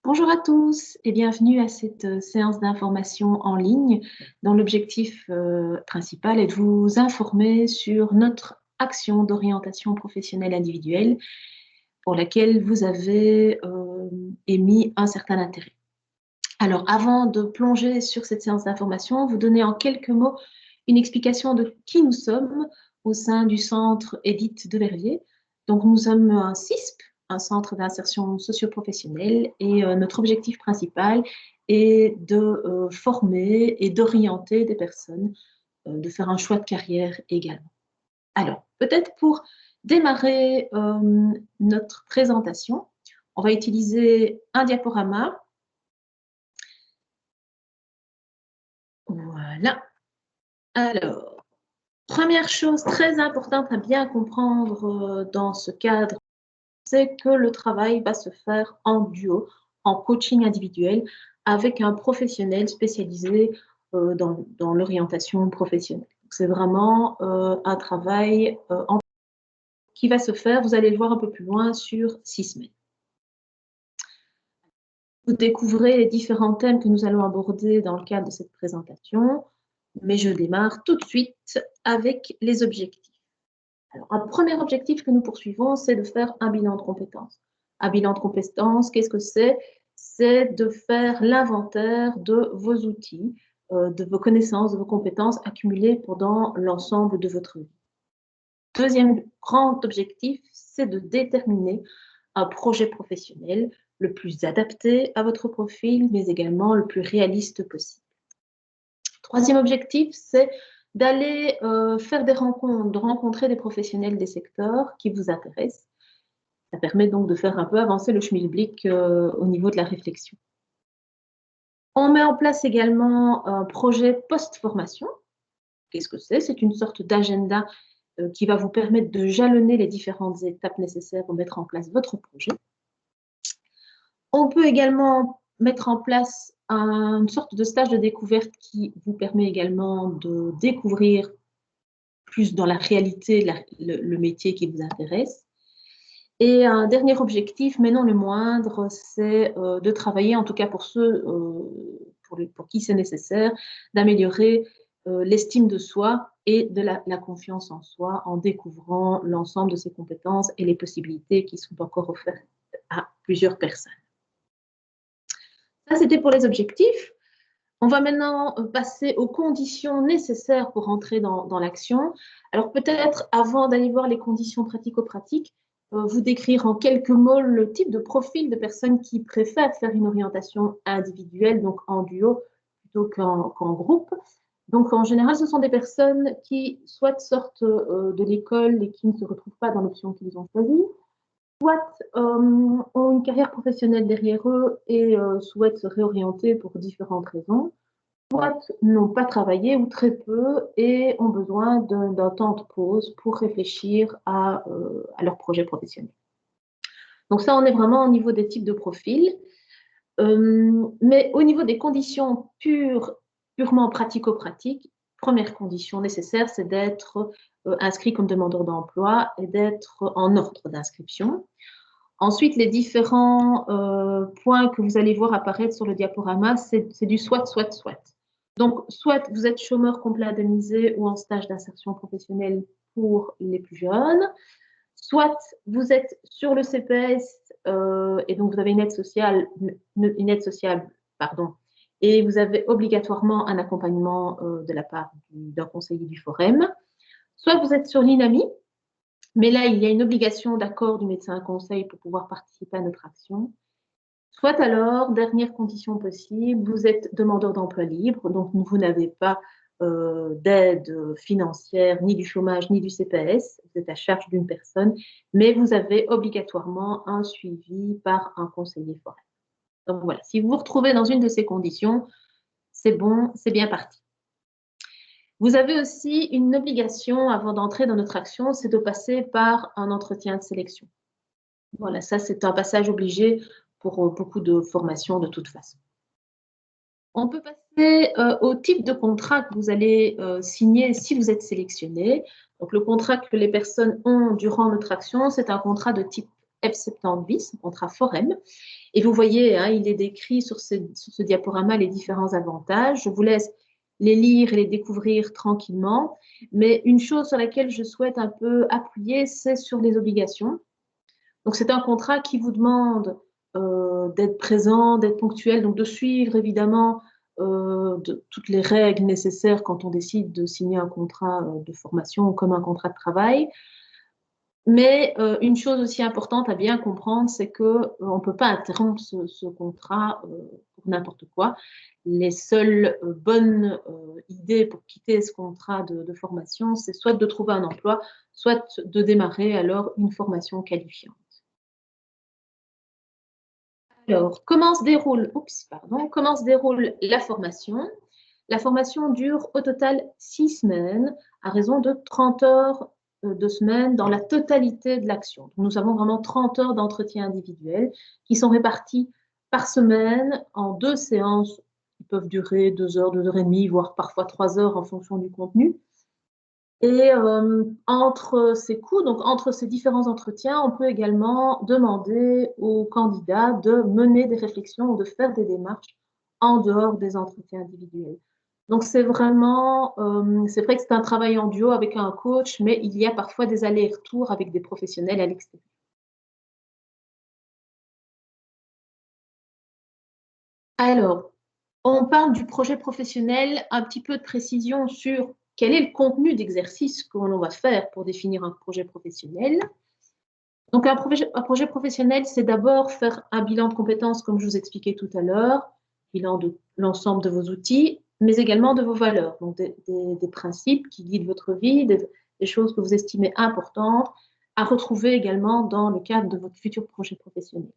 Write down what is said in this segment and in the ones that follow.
Bonjour à tous et bienvenue à cette séance d'information en ligne dont l'objectif principal est de vous informer sur notre action d'orientation professionnelle individuelle pour laquelle vous avez émis un certain intérêt. Alors, avant de plonger sur cette séance d'information, vous donner en quelques mots une explication de qui nous sommes au sein du centre Édith de Verviers. Donc, nous sommes un CISP, un centre d'insertion socio-professionnelle, et notre objectif principal est de former et d'orienter des personnes, de faire un choix de carrière également. Alors, peut-être pour démarrer notre présentation, on va utiliser un diaporama. Voilà. Alors, première chose très importante à bien comprendre dans ce cadre, c'est que le travail va se faire en duo, en coaching individuel, avec un professionnel spécialisé dans l'orientation professionnelle. C'est vraiment un travail qui va se faire, vous allez le voir un peu plus loin, sur 6 semaines. Vous découvrez les différents thèmes que nous allons aborder dans le cadre de cette présentation, mais je démarre tout de suite avec les objectifs. Alors, un premier objectif que nous poursuivons, c'est de faire un bilan de compétences. Un bilan de compétences, qu'est-ce que c'est? C'est de faire l'inventaire de vos outils, de vos connaissances, de vos compétences accumulées pendant l'ensemble de votre vie. Deuxième grand objectif, c'est de déterminer un projet professionnel le plus adapté à votre profil, mais également le plus réaliste possible. Troisième objectif, c'est d'aller faire des rencontres, de rencontrer des professionnels des secteurs qui vous intéressent. Ça permet donc de faire un peu avancer le schmilblick au niveau de la réflexion. On met en place également un projet post-formation. Qu'est-ce que c'est? C'est une sorte d'agenda qui va vous permettre de jalonner les différentes étapes nécessaires pour mettre en place votre projet. On peut également mettre en place une sorte de stage de découverte qui vous permet également de découvrir plus dans la réalité le métier qui vous intéresse. Et un dernier objectif, mais non le moindre, c'est de travailler, en tout cas pour ceux pour qui c'est nécessaire, d'améliorer l'estime de soi et de la confiance en soi en découvrant l'ensemble de ses compétences et les possibilités qui sont encore offertes à plusieurs personnes. Ça, c'était pour les objectifs. On va maintenant passer aux conditions nécessaires pour entrer dans l'action. Alors peut-être, avant d'aller voir les conditions pratico-pratiques, vous décrire en quelques mots le type de profil de personnes qui préfèrent faire une orientation individuelle, donc en duo, plutôt qu'en groupe. Donc en général, ce sont des personnes qui soit sortent de l'école et qui ne se retrouvent pas dans l'option qu'ils ont choisie, soit ont une carrière professionnelle derrière eux et souhaitent se réorienter pour différentes raisons, soit n'ont pas travaillé ou très peu et ont besoin d'un temps de pause pour réfléchir à leur projet professionnel. Donc ça, on est vraiment au niveau des types de profils. Mais au niveau des conditions purement pratico-pratiques, première condition nécessaire, c'est d'être inscrit comme demandeur d'emploi et d'être en ordre d'inscription. Ensuite, les différents points que vous allez voir apparaître sur le diaporama, c'est du soit, soit, soit. Donc, soit vous êtes chômeur complet indemnisé ou en stage d'insertion professionnelle pour les plus jeunes, soit vous êtes sur le CPS et donc vous avez une aide sociale, et vous avez obligatoirement un accompagnement de la part d'un conseiller du Forem, soit vous êtes sur l'INAMI, mais là, il y a une obligation d'accord du médecin conseil pour pouvoir participer à notre action. Soit alors, dernière condition possible, vous êtes demandeur d'emploi libre, donc vous n'avez pas d'aide financière, ni du chômage, ni du CPS, vous êtes à charge d'une personne, mais vous avez obligatoirement un suivi par un conseiller forêt. Donc voilà, si vous vous retrouvez dans une de ces conditions, c'est bon, c'est bien parti. Vous avez aussi une obligation avant d'entrer dans notre action, c'est de passer par un entretien de sélection. Voilà, ça c'est un passage obligé pour beaucoup de formations de toute façon. On peut passer au type de contrat que vous allez signer si vous êtes sélectionné. Donc le contrat que les personnes ont durant notre action, c'est un contrat de type F70, un contrat Forum. Et vous voyez, hein, il est décrit sur ce diaporama les différents avantages. Je vous laisse les lire et les découvrir tranquillement. Mais une chose sur laquelle je souhaite un peu appuyer, c'est sur les obligations. Donc, c'est un contrat qui vous demande d'être présent, d'être ponctuel, donc de suivre évidemment toutes les règles nécessaires quand on décide de signer un contrat de formation comme un contrat de travail. Mais une chose aussi importante à bien comprendre, c'est qu'on ne peut pas interrompre ce contrat pour n'importe quoi. Les seules bonnes idées pour quitter ce contrat de formation, c'est soit de trouver un emploi, soit de démarrer alors une formation qualifiante. Alors, comment se déroule la formation? La formation dure au total 6 semaines, à raison de 30 heures de semaine dans la totalité de l'action. Nous avons vraiment 30 heures d'entretien individuel qui sont réparties par semaine en 2 séances qui peuvent durer 2 heures, 2 heures et demie, voire parfois 3 heures en fonction du contenu. Et entre ces coûts, donc entre ces différents entretiens, on peut également demander aux candidats de mener des réflexions ou de faire des démarches en dehors des entretiens individuels. Donc c'est vraiment, c'est vrai que c'est un travail en duo avec un coach, mais il y a parfois des allers-retours avec des professionnels à l'extérieur. Alors, on parle du projet professionnel, un petit peu de précision sur quel est le contenu d'exercice que l'on va faire pour définir un projet professionnel. Donc, un projet professionnel, c'est d'abord faire un bilan de compétences, comme je vous expliquais tout à l'heure, bilan de l'ensemble de vos outils, mais également de vos valeurs, donc des principes qui guident votre vie, des choses que vous estimez importantes, à retrouver également dans le cadre de votre futur projet professionnel.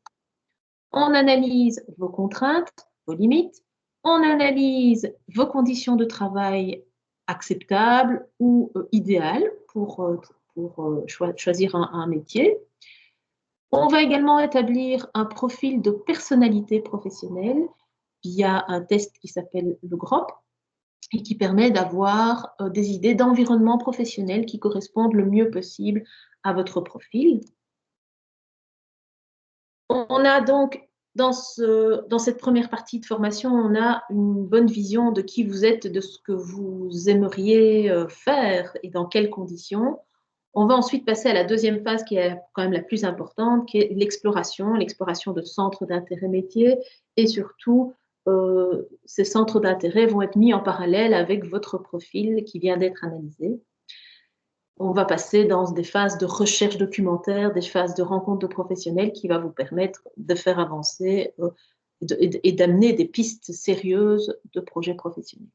On analyse vos contraintes, vos limites, on analyse vos conditions de travail acceptables ou idéales pour choisir un métier. On va également établir un profil de personnalité professionnelle via un test qui s'appelle le GROP et qui permet d'avoir des idées d'environnement professionnel qui correspondent le mieux possible à votre profil. On a donc, dans cette première partie de formation, on a une bonne vision de qui vous êtes, de ce que vous aimeriez faire et dans quelles conditions. On va ensuite passer à la deuxième phase qui est quand même la plus importante, qui est l'exploration de centres d'intérêt métier et surtout, ces centres d'intérêt vont être mis en parallèle avec votre profil qui vient d'être analysé. On va passer dans des phases de recherche documentaire, des phases de rencontre de professionnels qui va vous permettre de faire avancer et d'amener des pistes sérieuses de projets professionnels.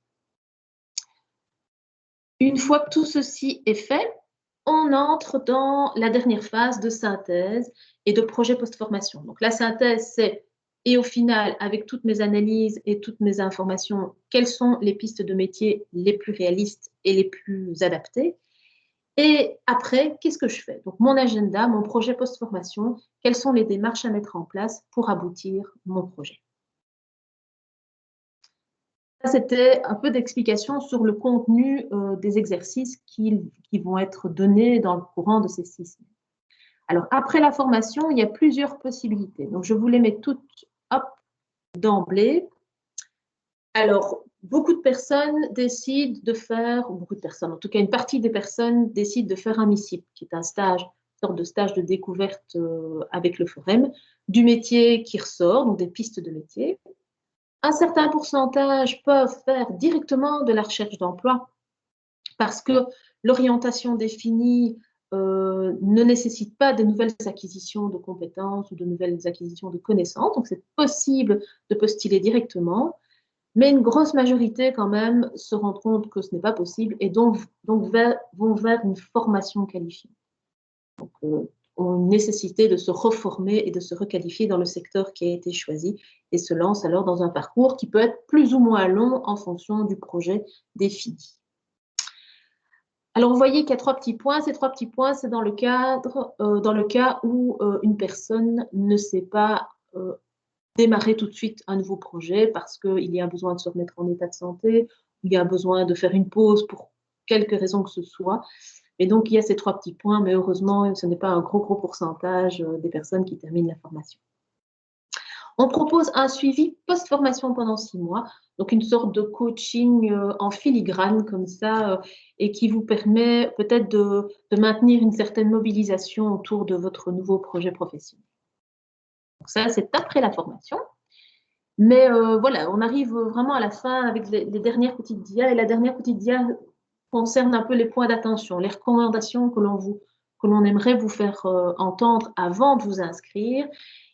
Une fois que tout ceci est fait, on entre dans la dernière phase de synthèse et de projet post-formation. Donc la synthèse, c'est, et au final, avec toutes mes analyses et toutes mes informations, quelles sont les pistes de métier les plus réalistes et les plus adaptées. Et après, qu'est-ce que je fais? Donc mon agenda, mon projet post-formation, quelles sont les démarches à mettre en place pour aboutir mon projet? C'était un peu d'explication sur le contenu des exercices qui vont être donnés dans le courant de ces 6 semaines. Alors, après la formation, il y a plusieurs possibilités. Donc, je vous les mets toutes d'emblée. Alors, beaucoup de personnes décident de faire, ou beaucoup de personnes, en tout cas une partie des personnes décident de faire un MICIP, qui est un stage, une sorte de stage de découverte avec le Forum, du métier qui ressort, donc des pistes de métier. Un certain pourcentage peuvent faire directement de la recherche d'emploi parce que l'orientation définie ne nécessite pas de nouvelles acquisitions de compétences ou de nouvelles acquisitions de connaissances. Donc, c'est possible de postuler directement, mais une grosse majorité quand même se rend compte que ce n'est pas possible et donc vont vers une formation qualifiante. Donc, ont une nécessité de se reformer et de se requalifier dans le secteur qui a été choisi et se lancent alors dans un parcours qui peut être plus ou moins long en fonction du projet défini. Alors, vous voyez qu'il y a 3 petits points. Ces 3 petits points, c'est dans le cas où une personne ne sait pas démarrer tout de suite un nouveau projet parce qu'il y a besoin de se remettre en état de santé, il y a besoin de faire une pause pour quelque raison que ce soit. Et donc, il y a ces 3 petits points, mais heureusement, ce n'est pas un gros pourcentage des personnes qui terminent la formation. On propose un suivi post-formation pendant 6 mois, donc une sorte de coaching en filigrane comme ça, et qui vous permet peut-être de maintenir une certaine mobilisation autour de votre nouveau projet professionnel. Donc ça, c'est après la formation. Mais voilà, on arrive vraiment à la fin avec les dernières petites dias, et la dernière petite dia concerne un peu les points d'attention, les recommandations que l'on aimerait vous faire entendre avant de vous inscrire.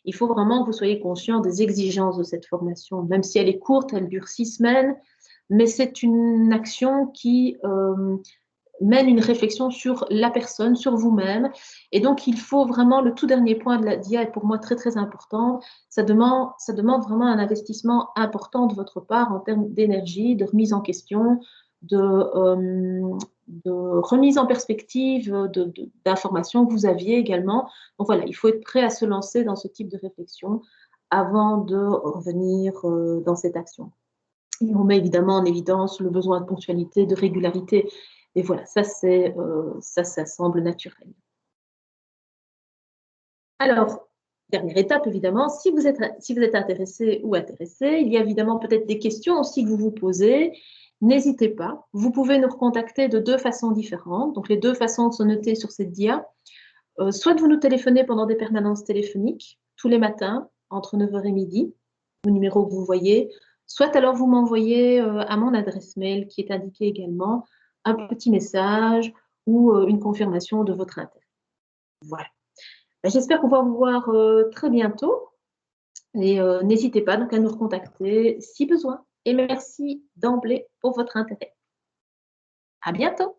Il faut vraiment que vous soyez conscient des exigences de cette formation, même si elle est courte, elle dure 6 semaines, mais c'est une action qui mène une réflexion sur la personne, sur vous-même. Et donc, il faut vraiment, le tout dernier point de la DIA est pour moi très important, ça demande vraiment un investissement important de votre part en termes d'énergie, de remise en question, de remise en perspective d'informations que vous aviez également. Donc voilà, il faut être prêt à se lancer dans ce type de réflexion avant de revenir dans cette action. Et on met évidemment en évidence le besoin de ponctualité, de régularité. Et voilà, ça semble naturel. Alors, dernière étape, évidemment, si vous êtes intéressé ou intéressé, il y a évidemment peut-être des questions aussi que vous vous posez. N'hésitez pas. Vous pouvez nous recontacter de 2 façons différentes. Donc, les 2 façons sont notées sur cette dia. Soit vous nous téléphonez pendant des permanences téléphoniques, tous les matins, entre 9h et midi, au numéro que vous voyez. Soit alors vous m'envoyez à mon adresse mail, qui est indiquée également, un petit message ou une confirmation de votre intérêt. Voilà. J'espère qu'on va vous voir très bientôt. Et n'hésitez pas donc à nous recontacter si besoin. Et merci d'emblée pour votre intérêt. À bientôt.